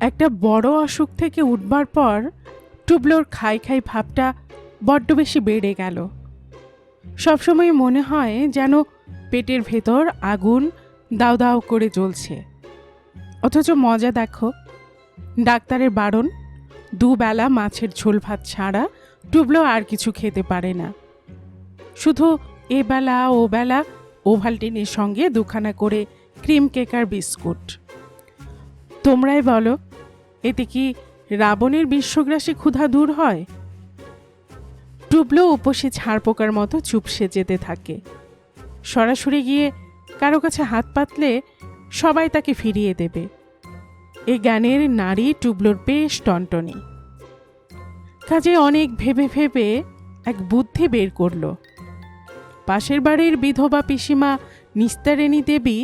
একটা বড় অসুখ থেকে উঠবার পর টুবলোর খাই খাই ভাবটা বড্ড বেশি বেড়ে গেল। সবসময় মনে হয় যেন পেটের ভেতর আগুন দাউ দাউ করে জ্বলছে। অথচ মজা দেখো, ডাক্তারের বারণ, দুবেলা মাছের ঝোল ভাত ছাড়া টুবলো আর কিছু খেতে পারে না। শুধু এবেলা ওবেলা ওভালটিনের সঙ্গে দুখানা করে ক্রিম কেক আর বিস্কুট। তোমরাই বলো, এতে কি রাবণের বিশ্বগ্রাসী ক্ষুধা দূর হয়? টুবলো উপসে ছাড় পোকার মতো চুপসে যেতে থাকে। সরাসরি গিয়ে কারো কাছে হাত পাতলে সবাই তাকে ফিরিয়ে দেবে। এ জ্ঞানের নারী টুবলোর বেশ টনটনি। কাজে অনেক ভেবে ভেবে এক বুদ্ধি বের করল। পাশের বাড়ির বিধবা পিসিমা নিস্তারিণী দেবী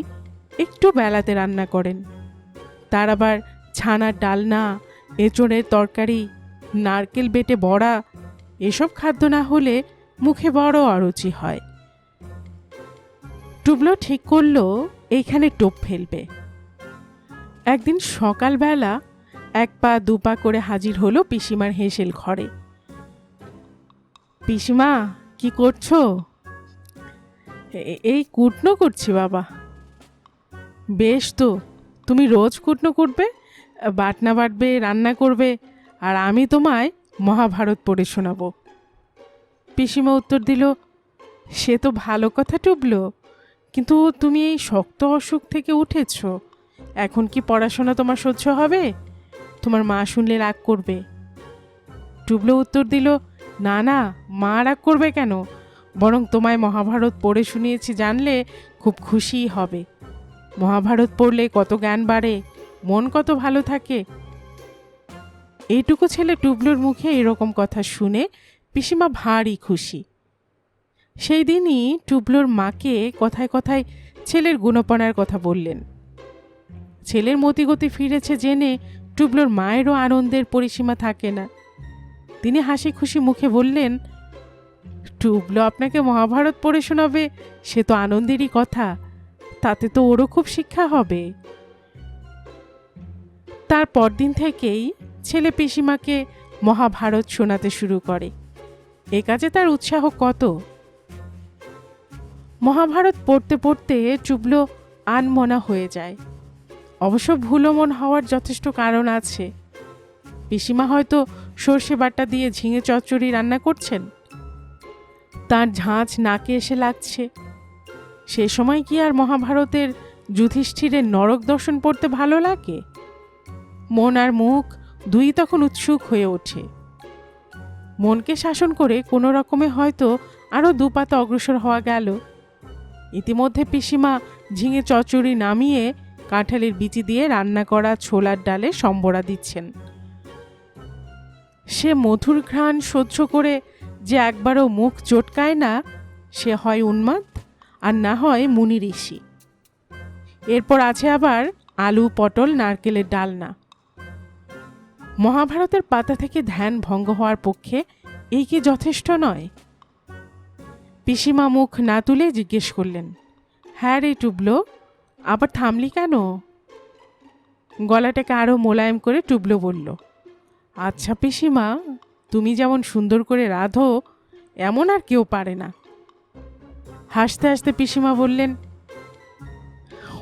একটু বেলাতে রান্না করেন। তার আবার ছানার ডালনা, এঁচড়ের তরকারি, নারকেল বেটে বড়া, এসব খাদ্য না হলে মুখে বড় অরুচি হয়। টুবলো ঠিক করল এইখানে টোপ ফেলবে। একদিন সকালবেলা এক পা দুপা করে হাজির হলো পিসিমার হেসেল ঘরে। পিসিমা, কি করছো? এই কুটনো করছি বাবা। বেশ তো, তুমি রোজ কুটনো করবে, বাটনা বাটবে, রান্না করবে, আর আমি তোমায় মহাভারত পড়ে শোনাবো। পিসিমা উত্তর দিল, সে তো ভালো কথা টুবলো, কিন্তু তুমি এই শক্ত অসুখ থেকে উঠেছ, এখন কি পড়াশোনা তোমার সহ্য হবে? তোমার মা শুনলে রাগ করবে। টুবলো উত্তর দিল, না না, মা রাগ করবে কেন, বরং তোমায় মহাভারত পড়ে শুনিয়েছি জানলে খুব খুশিই হবে। মহাভারত পড়লে কত জ্ঞান বাড়ে, মন কত ভালো থাকে। এইটুকু ছেলে টুবলোর মুখে এরকম কথা শুনে পিসিমা ভারী খুশি। সেই দিনই টুবলোর মাকে কথায় কথায় ছেলের গুণপনার কথা বললেন। ছেলের মতিগতি ফিরেছে জেনে টুবলোর মায়েরও আনন্দের পরিসীমা থাকে না। তিনি হাসি খুশি মুখে বললেন, টুবলো আপনাকে মহাভারত পড়ে শোনাবে, সে তো আনন্দেরই কথা, তাতে তো ওরও খুব শিক্ষা হবে। তার পরদিন থেকেই ছেলে পিসিমাকে মহাভারত শোনাতে শুরু করে। এ কাজে তার উৎসাহ কত! মহাভারত পড়তে পড়তে টুবলো আনমনা হয়ে যায়। অবশ্য ভুলো মন হওয়ার যথেষ্ট কারণ আছে। পিসিমা হয়তো সর্ষে বাটা দিয়ে ঝিঙে চচ্চড়ি রান্না করছেন, তার ঝাঁঝ নাকে এসে লাগছে। সে সময় কি আর মহাভারতের যুধিষ্ঠিরের নরক দর্শন পড়তে ভালো লাগে? মন আর মুখ দুই তখন উৎসুক হয়ে ওঠে। মনকে শাসন করে কোনো রকমে হয়তো আরও দুপাতা অগ্রসর হওয়া গেল। ইতিমধ্যে পিসিমা ঝিঙে চচ্চড়ি নামিয়ে কাঁঠালের বিচি দিয়ে রান্না করা ছোলার ডালে সম্বরা দিচ্ছেন। সে মধুর ঘ্রাণ সহ্য করে যে একবারও মুখ চটকায় না, সে হয় উন্মাদ আর না হয় মুনি ঋষি। এরপর আছে আবার আলু পটল নারকেলের ডালনা। মহাভারতের পাতা থেকে ধ্যান ভঙ্গ হওয়ার পক্ষে এই কি যথেষ্ট নয়? পিসিমা মুখ না তুলে জিজ্ঞেস করলেন, হ্যাঁ রে টুবলো, আবার থামলি কেন? গলাটাকে আরো মোলায়েম করে টুবলো বলল, আচ্ছা পিসিমা, তুমি যেমন সুন্দর করে রাঁধো এমন আর কেউ পারে না। হাসতে হাসতে পিসিমা বললেন,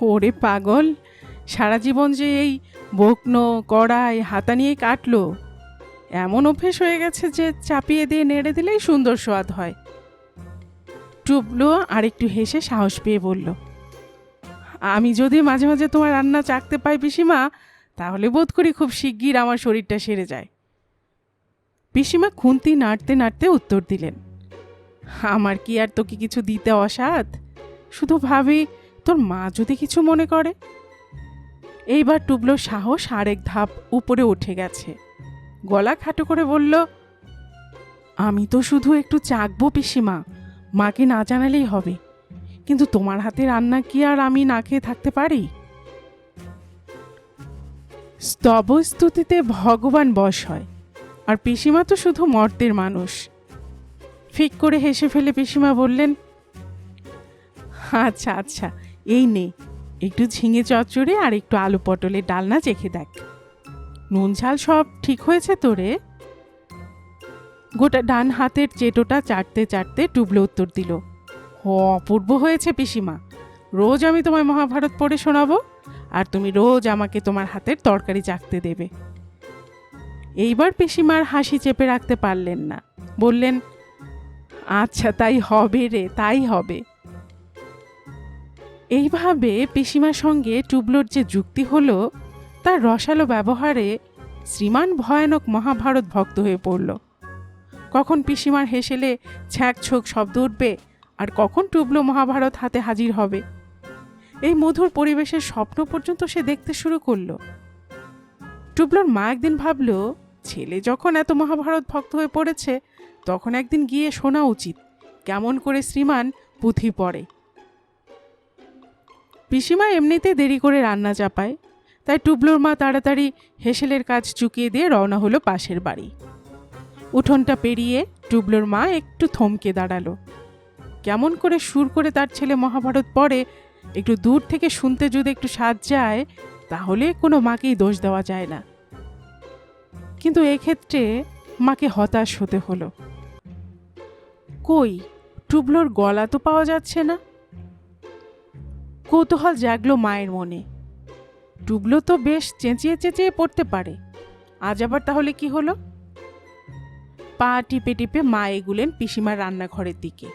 ওরে পাগল, সারা জীবন যে এই বকনো কড়াই হাতা নিয়ে কাটলো, এমন অভ্যেস হয়ে গেছে যে চাপিয়ে দিয়ে নেড়ে দিলেই সুন্দর স্বাদ হয়। টুবলো আরেকটু হেসে সাহস পেয়ে বলল, আমি যদি মাঝে মাঝে তোমার রান্না চাখতে পাই পিসিমা, তাহলে বোধ করি খুব শিগগির আমার শরীরটা সেরে যায়। পিসিমা খুন্তি নাড়তে নাড়তে উত্তর দিলেন, আমার কি আর তোকে কিছু দিতে অসাধ, শুধু ভাবি তোর মা যদি কিছু মনে করে। এইবার টুবলোর সাহস আরেক ধাপ উপরে উঠে গেছে। গলা খাটো করে বলল, আমি তো শুধু একটু চাখবো পিসিমা, মাকে না জানালেই হবে, কিন্তু তোমার হাতে রান্না কি আর আমি না খেয়ে থাকতে পারি? স্তবস্তুতিতে ভগবান বশ হয়, আর পিসিমা তো শুধু মর্তের মানুষ। ফিক করে হেসে ফেলে পিসিমা বললেন, আচ্ছা আচ্ছা, এই নে একটু ঝিঙে চচ্চড়ি আর একটু আলু পটলের ডালনা চেখে দেখ। নুন ঝাল সব ঠিক হয়েছে তো রে? গোটা ডান হাতের চেটোটা চাটতে চাটতে টুবলো উত্তর দিল, অপূর্ব হয়েছে পিসিমা। রোজ আমি তোমায় মহাভারত পড়ে শোনাবো, আর তুমি রোজ আমাকে তোমার হাতের তরকারি চাখতে দেবে। এইবার পিসিমার হাসি চেপে রাখতে পারলেন না, বললেন, আচ্ছা তাই হবে রে, তাই হবে। এইভাবে পিসিমার সঙ্গে টুবলোর যে যুক্তি হলো, তার রসালো ব্যবহারে শ্রীমান ভয়ানক মহাভারত ভক্ত হয়ে পড়ল। কখন পিসিমার হেসেলে ছ্যাঁক ছোক শব্দ উঠবে, আর কখন টুবলো মহাভারত হাতে হাজির হবে, এই মধুর পরিবেশের স্বপ্ন পর্যন্ত সে দেখতে শুরু করলো। টুবলোর মা একদিন ভাবল, ছেলে যখন এত মহাভারত ভক্ত হয়ে পড়েছে, তখন একদিন গিয়ে শোনা উচিত কেমন করে শ্রীমান পুঁথি পড়ে। পিসিমা এমনিতে দেরি করে রান্না চাপায়, তাই টুবলোর মা তাড়াতাড়ি হেসেলের কাজ চুকিয়ে দিয়ে রওনা হলো পাশের বাড়ি। উঠোনটা পেরিয়ে টুবলোর মা একটু থমকে দাঁড়ালো। কেমন করে সুর করে তার ছেলে মহাভারত পড়ে একটু দূর থেকে শুনতে যদি একটু স্বাদ যায়, তাহলে কোনো মাকেই দোষ দেওয়া যায় না। কিন্তু এক্ষেত্রে মাকে হতাশ হতে হলো। কই, টুবলোর গলা তো পাওয়া যাচ্ছে না। কৌতূহল জাগলো মায়ের মনে। টুবলো তো বেশ চেঁচিয়ে চেঁচিয়ে পড়তে পারে, আজ আবার তাহলে কি হলো? পা টিপে টিপে মা এগুলেন পিসিমার রান্নাঘরের দিকে।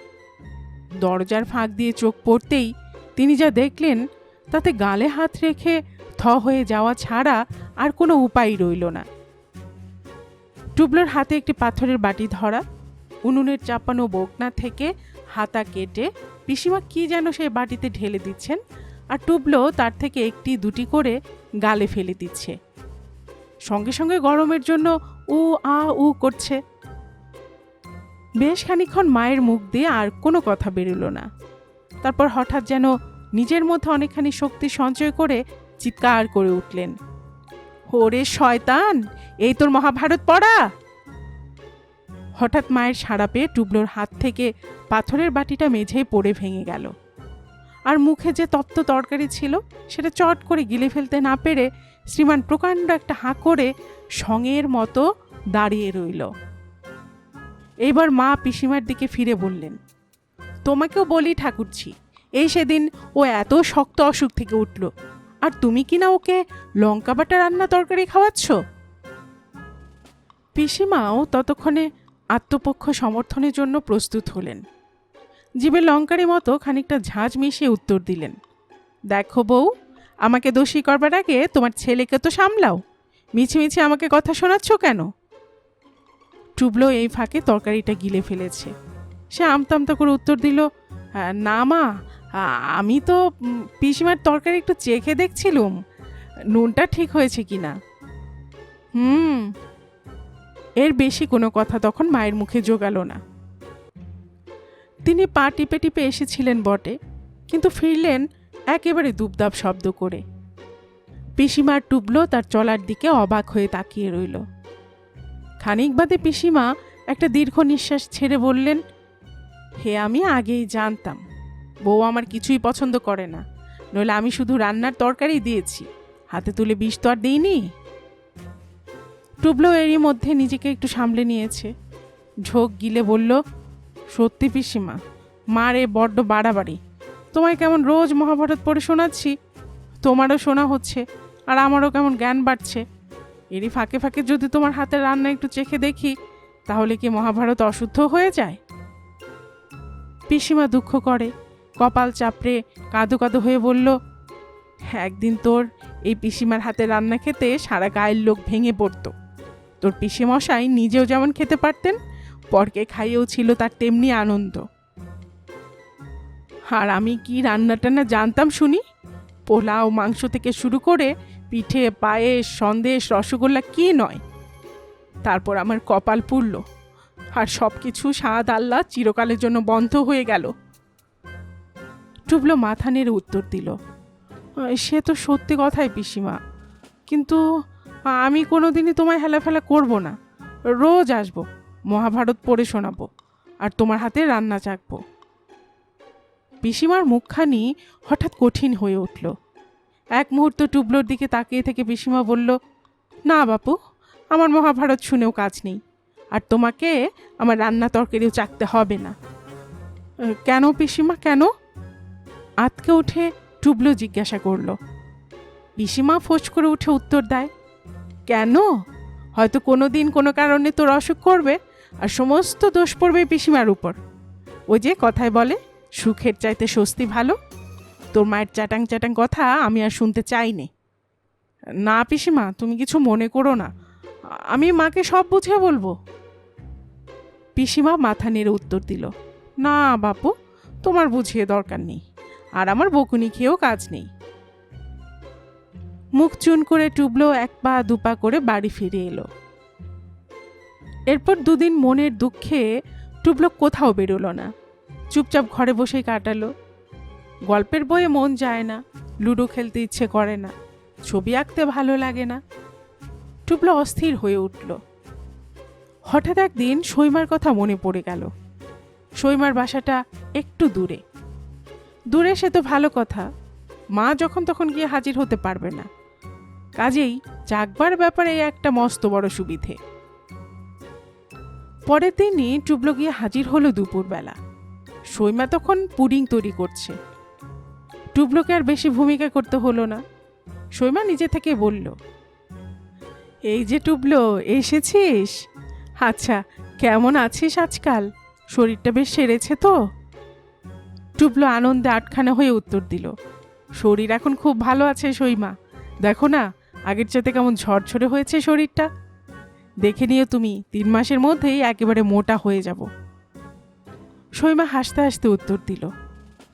দরজার ফাঁক দিয়ে চোখ পড়তেই তিনি যা দেখলেন, তাতে গালে হাত রেখে থ হয়ে যাওয়া ছাড়া আর কোনো উপায় রইল না। টুবলোর হাতে একটি পাথরের বাটি ধরা, উনুনের চাপানো বকনা থেকে হাতা কেটে পিসিমা কি যেন সেই বাটিতে ঢেলে দিচ্ছেন, আর টুবলো তার থেকে একটি দুটি করে গালে ফেলে দিচ্ছে। সঙ্গে সঙ্গে গরমের জন্য উ আ উ করছে। বেশ খানিকক্ষণ মায়ের মুখ দিয়ে আর কোনো কথা বেরোল না। তারপর হঠাৎ যেন নিজের মধ্যে অনেকখানি শক্তি সঞ্চয় করে চিৎকার করে উঠলেন, ওরে শয়তান, এই তোর মহাভারত পড়া! হঠাৎ মায়ের সাড়া পেয়ে টুবলোর হাত থেকে পাথরের বাটিটা মেঝেই পড়ে ভেঙে গেল। আর মুখে যে তপ্ত তরকারি ছিল, সেটা চট করে গিলে ফেলতে না পেরে শ্রীমান প্রকাণ্ড একটা হাঁ করে সঙের মতো দাঁড়িয়ে রইল। এইবার মা পিসিমার দিকে ফিরে বললেন, তোমাকেও বলি ঠাকুরছি, এই সেদিন ও এত শক্ত অসুখ থেকে উঠল, আর তুমি কিনা ওকে লঙ্কা বাটা রান্না তরকারি খাওয়াচ্ছ। পিসিমাও ততক্ষণে আত্মপক্ষ সমর্থনের জন্য প্রস্তুত হলেন। জিভে লঙ্কারি মতো খানিকটা ঝাঁঝ মিশিয়ে উত্তর দিলেন, দেখো বউ, আমাকে দোষী করবার আগে তোমার ছেলেকে তো সামলাও, মিছে মিছে আমাকে কথা শোনাচ্ছ কেন? টুবলো এই ফাঁকে তরকারিটা গিলে ফেলেছে। সে আমতা আমতা করে উত্তর দিল, না মা, আমি তো পিসিমার তরকারি একটু চেখে দেখছিলুম, নুনটা ঠিক হয়েছে কিনা। এর বেশি কোনো কথা তখন মায়ের মুখে জোগালো না। তিনি পা টিপে টিপে এসেছিলেন বটে, কিন্তু ফিরলেন একেবারে দুবদাব শব্দ করে। পিসিমার টুবলো তার চলার দিকে অবাক হয়ে তাকিয়ে রইল। খানিক বাদে পিসিমা একটা দীর্ঘ নিঃশ্বাস ছেড়ে বললেন, হে আমি আগেই জানতাম, বউ আমার কিছুই পছন্দ করে না, নইলে আমি শুধু রান্নার তরকারি দিয়েছি, হাতে তুলে বিষ তো আর দিইনি। টুবলো এরই মধ্যে নিজেকে একটু সামলে নিয়েছে। ঝোঁক গিলে বলল, সত্যি পিসিমা, মারে বড্ড বাড়াবাড়ি। তোমায় কেমন রোজ মহাভারত পড়ে শোনাচ্ছি, তোমারও শোনা হচ্ছে, আর আমারও কেমন জ্ঞান বাড়ছে। এরই ফাঁকে ফাঁকে যদি তোমার হাতের রান্না একটু চেখে দেখি, তাহলে কি মহাভারত অশুদ্ধ হয়ে যায়? পিসিমা দুঃখ করে কপাল চাপড়ে কাঁদো কাঁদো হয়ে বলল, একদিন তোর এই পিসিমার হাতে রান্না খেতে সারা গায়ের লোক ভেঙে পড়ত। তোর পিসিমশাই নিজেও যেমন খেতে পারতেন, পরকে খাইয়েও ছিল তার তেমনি আনন্দ। আর আমি কি রান্না টান্না জানতাম শুনি, পোলাও মাংস থেকে শুরু করে পিঠে পায়েস সন্দেশ রসগোল্লা কি নয়। তারপর আমার কপাল পুড়ল, আর সব কিছু স্বাদ আল্লাহ চিরকালের জন্য বন্ধ হয়ে গেল। টুবলো মাথা নেড়ে উত্তর দিল, সে তো সত্যি কথাই পিসিমা, কিন্তু আমি কোনোদিনই তোমায় হেলাফেলা করব না, রোজ আসবো, মহাভারত পড়ে শোনাবো, আর তোমার হাতে রান্না চাখবো। পিসিমার মুখখানি হঠাৎ কঠিন হয়ে উঠল। এক মুহূর্ত টুবলোর দিকে তাকিয়ে থেকে পিসিমা বলল, না বাপু, আমার মহাভারত শুনেও কাজ নেই, আর তোমাকে আমার রান্না তরকারিও চাকতে হবে না। কেন পিসিমা, কেন? আতকে উঠে টুবলো জিজ্ঞাসা করলো। পিসিমা ফোঁস করে উঠে উত্তর দেয়, কেন? হয়তো কোনো দিন কোনো কারণে তোর অসুখ করবে, আর সমস্ত দোষ পড়বে পিসিমার উপর। ওই যে কথায় বলে, সুখের চাইতে স্বস্তি ভালো। তোর মায়ের চ্যাটাং চ্যাটাং কথা আমি আর শুনতে চাইনি। না পিসিমা, তুমি কিছু মনে করো না, আমি মাকে সব বুঝিয়ে বলবো। পিসিমা মাথা নেড়ে উত্তর দিল, না বাপু, তোমার বুঝিয়ে দরকার নেই, আর আমার বকুনি খেয়েও কাজ নেই। মুখ চুন করে টুবলো এক পা দুপা করে বাড়ি ফিরে এলো। এরপর দুদিন মনের দুঃখে টুবলো কোথাও বেরোলো না, চুপচাপ ঘরে বসেই কাটালো। গল্পের বইয়ে মন যায় না, লুডো খেলতে ইচ্ছে করে না, ছবি আঁকতে ভালো লাগে না। টুবলো অস্থির হয়ে উঠল। হঠাৎ একদিন সৈমার কথা মনে পড়ে গেল। সৈমার বাসাটা একটু দূরে। দূরে সে তো ভালো কথা, মা যখন তখন গিয়ে হাজির হতে পারবে না, কাজেই জাগবার ব্যাপারে একটা মস্ত বড় সুবিধে। পরের দিনই টুবলো গিয়ে হাজির হলো দুপুরবেলা। সৈমা তখন পুডিং তৈরি করছে। টুবলোকে আর বেশি ভূমিকা করতে হলো না। সৈমা নিজে থেকে বলল, এই যে টুবলো, এসেছিস? আচ্ছা, কেমন আছিস আজকাল? শরীরটা বেশ সেরেছে তো? টুবলো আনন্দে আটখানা হয়ে উত্তর দিল, শরীর এখন খুব ভালো আছে সৈমা, দেখো না আগের চাইতে কেমন ঝরঝরে হয়েছে শরীরটা। দেখে নিও তুমি, 3 মাসের মধ্যেই একেবারে মোটা হয়ে যাব। সৈমা হাসতে হাসতে উত্তর দিল,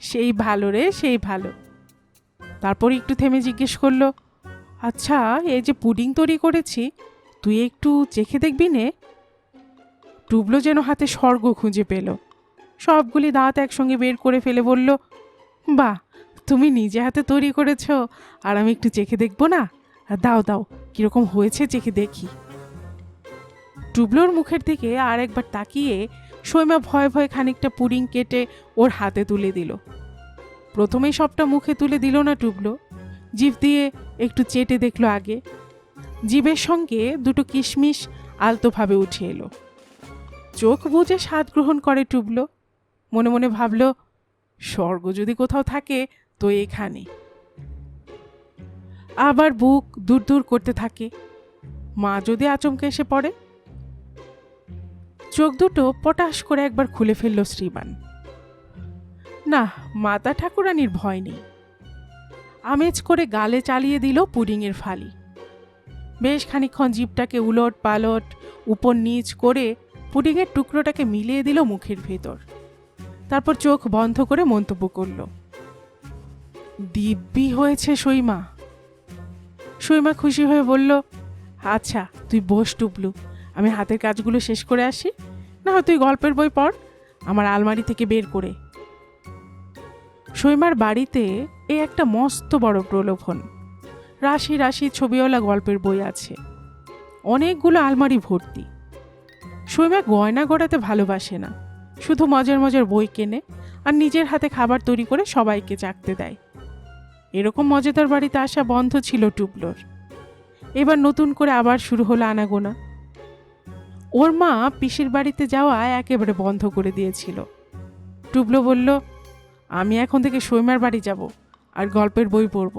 সেই ভালো রে, সেই ভালো। তারপর একটু থেমে জিজ্ঞেস করলো, আচ্ছা, এই যে পুডিং তৈরি করেছি, তুই একটু চেখে দেখবি নে? টুবলো যেন হাতে স্বর্গ খুঁজে পেল। সবগুলি দাঁত একসঙ্গে বের করে ফেলে বলল, বাহ, তুমি নিজে হাতে তৈরি করেছ, আর আমি একটু চেখে দেখবো না? দাও দাও, কিরকম হয়েছে চেখে দেখি। টুবলোর মুখের দিকে আর একবার তাকিয়ে সৈমা ভয়ে ভয়ে খানিকটা পুডিং কেটে ওর হাতে তুলে দিল। প্রথমেই সবটা মুখে তুলে দিল না টুবলো, জিভ দিয়ে একটু চেটে দেখলো আগে। জিভের সঙ্গে দুটো কিশমিশ আলতোভাবে উঠে এলো। চোখ বুজে স্বাদ গ্রহণ করে টুবলো। মনে মনে ভাবল, স্বর্গ যদি কোথাও থাকে তো এখানে। আবার বুক দূর দূর করতে থাকে, মা যদি আচমকে এসে পড়ে। চোখ দুটো পটাশ করে একবার খুলে ফেলল শ্রীমান। না, মাতা ঠাকুরানির ভয় নেই। আমেজ করে গালে চালিয়ে দিল পুডিংয়ের ফালি। বেশ খানিকক্ষণ জিভটাকে উলট পালট উপর নিচ করে পুডিংয়ের টুকরোটাকে মিলিয়ে দিল মুখের ভেতর। তারপর চোখ বন্ধ করে মন্তব্য করল, দিব্যি হয়েছে সৈমা। সৈমা খুশি হয়ে বলল, আচ্ছা তুই বস টুবলু, আমি হাতের কাজগুলো শেষ করে আসি, না হয় তুই গল্পের বই পড় আমার আলমারি থেকে বের করে। সৈমার বাড়িতে এ একটা মস্ত বড় প্রলোভন। রাশি রাশি ছবিওয়ালা গল্পের বই আছে, অনেকগুলো আলমারি ভর্তি। সৈমা গয়না গড়াতে ভালোবাসে না, শুধু মজার মজার বই কেনে আর নিজের হাতে খাবার তৈরি করে সবাইকে চাকতে দেয়। এরকম মজাদার বাড়িতে আসা বন্ধ ছিল টুবলোর। এবার নতুন করে আবার শুরু হলো আনাগোনা। ওর মা পিসির বাড়িতে যাওয়া একেবারে বন্ধ করে দিয়েছিল। টুবলো বলল, আমি এখন থেকে সৈমার বাড়ি যাব আর গল্পের বই পড়ব।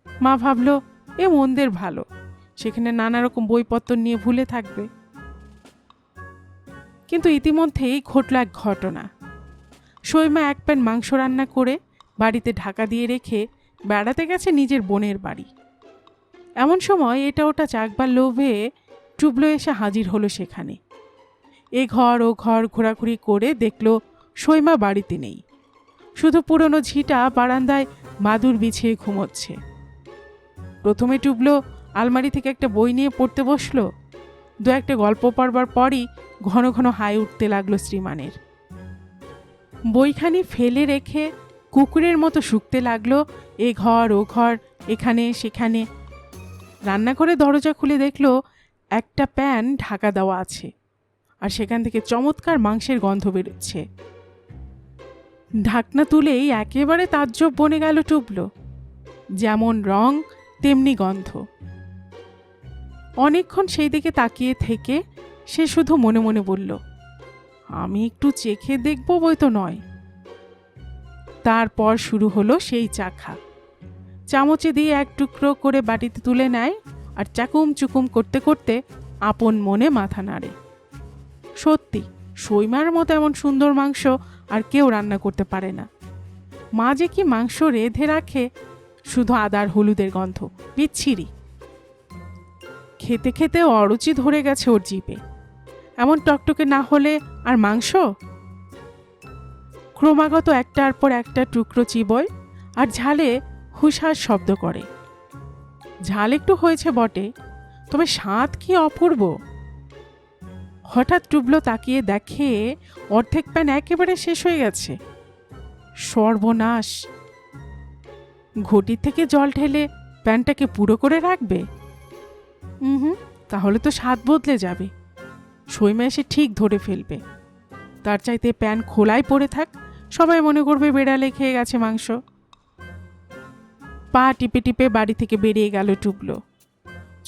মা ভাবল, এ মন্দের ভালো, সেখানে নানা রকম বইপত্র নিয়ে ভুলে থাকবে। কিন্তু ইতিমধ্যেই ঘটল এক ঘটনা। সৈমা এক প্যান মাংস রান্না করে বাড়িতে ঢাকা দিয়ে রেখে বেড়াতে গেছে নিজের বোনের বাড়ি। এমন সময় এটা ওটা চাকবার লোভে টুবলো এসে হাজির হলো সেখানে। এ ঘর ও ঘর ঘোরাঘুরি করে দেখল সৈমা বাড়িতে নেই, শুধু পুরনো ঝিটা বারান্দায় মাদুর বিছিয়ে ঘুমোচ্ছে। প্রথমে টুবলো আলমারি থেকে একটা বই নিয়ে পড়তে বসলো। দু একটা গল্প পড়বার পরই ঘন ঘন হাই উঠতে লাগলো শ্রীমানের। বইখানি ফেলে রেখে কুকুরের মতো শুকতে লাগলো এ ঘর ও ঘর, এখানে সেখানে। রান্নাঘরে দরজা খুলে দেখলো একটা প্যান ঢাকা দেওয়া আছে, আর সেখান থেকে চমৎকার মাংসের গন্ধ বেরোচ্ছে। ঢাকনা তুলেই একেবারে তাজ্জব বনে গেল টুবলো, যেমন রং তেমনি গন্ধ। অনেকক্ষণ সেই দিকে তাকিয়ে থেকে সে শুধু মনে মনে বলল, আমি একটু চেখে দেখব বই তো নয়। তারপর শুরু হলো সেই চাখা। চামচে দিয়ে এক টুকরো করে বাটিতে তুলে নেয় আর চাকুম চুকুম করতে করতে আপন মনে মাথা নাড়ে। সত্যি সইমার মতো এমন সুন্দর মাংস আর কেউ রান্না করতে পারে না। মা যে কি মাংস রেঁধে রাখে, শুধু আদার হলুদের গন্ধ, বিচ্ছিরি। খেতে খেতে অরুচি ধরে গেছে ওর জিভে। এমন টকটকে না হলে আর মাংস। ক্রমাগত একটার পর একটা টুকরো চিবোয় আর ঝালে হুশাস শব্দ করে। ঝাল একটু হয়েছে বটে, তবে স্বাদ কি অপূর্ব। হঠাৎ টুবলো তাকিয়ে দেখে অর্ধেক প্যান একেবারে শেষ হয়ে গেছে। সর্বনাশ! ঘটি থেকে জল ঢেলে প্যানটাকে পুরো করে রাখবে? তাহলে তো স্বাদ বদলে যাবে। সইমা এসে ঠিক ধরে ফেলবে। তার চাইতে প্যান খোলাই পড়ে থাক, সবাই মনে করবে বেড়ালে খেয়ে গেছে মাংস। পা টিপে টিপে বাড়ি থেকে বেরিয়ে গেল টুবলো।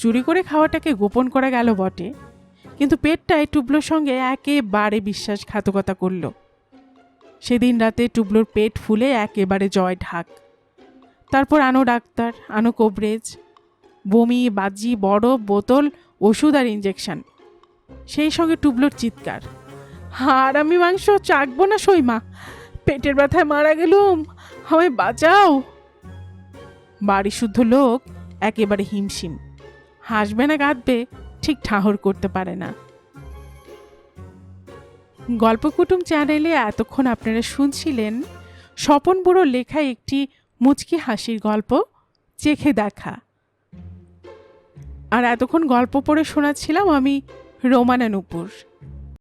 চুরি করে খাওয়াটাকে গোপন করা গেল বটে, কিন্তু পেটটায় টুবলোর সঙ্গে একেবারে বিশ্বাসঘাতকতা করল। সেদিন রাতে টুবলোর পেট ফুলে একেবারে জয় ঢাক। তারপর আনো ডাক্তার, আনো কবরেজ, বমি, বাজি, বরফ, বোতল, ওষুধ আর ইঞ্জেকশন। সেই সঙ্গে টুবলোর চিৎকার, আর আমি মাংস চাকবো না সইমা, পেটের ব্যথায় মারা গেলুম, আমায় বাঁচাও। বাড়ি শুদ্ধ লোক একেবারে হিমশিম, হাসবে না কাঁদবে ঠিক ঠাহর করতে পারে না। গল্পকুটুম চ্যানেলে এতক্ষণ আপনারা শুনছিলেন স্বপন বুড়োর লেখা একটি মুচকি হাসির গল্প, চেখে দেখা। আর এতক্ষণ গল্প পড়ে শোনাচ্ছিলাম আমি রোমানা নূপুর।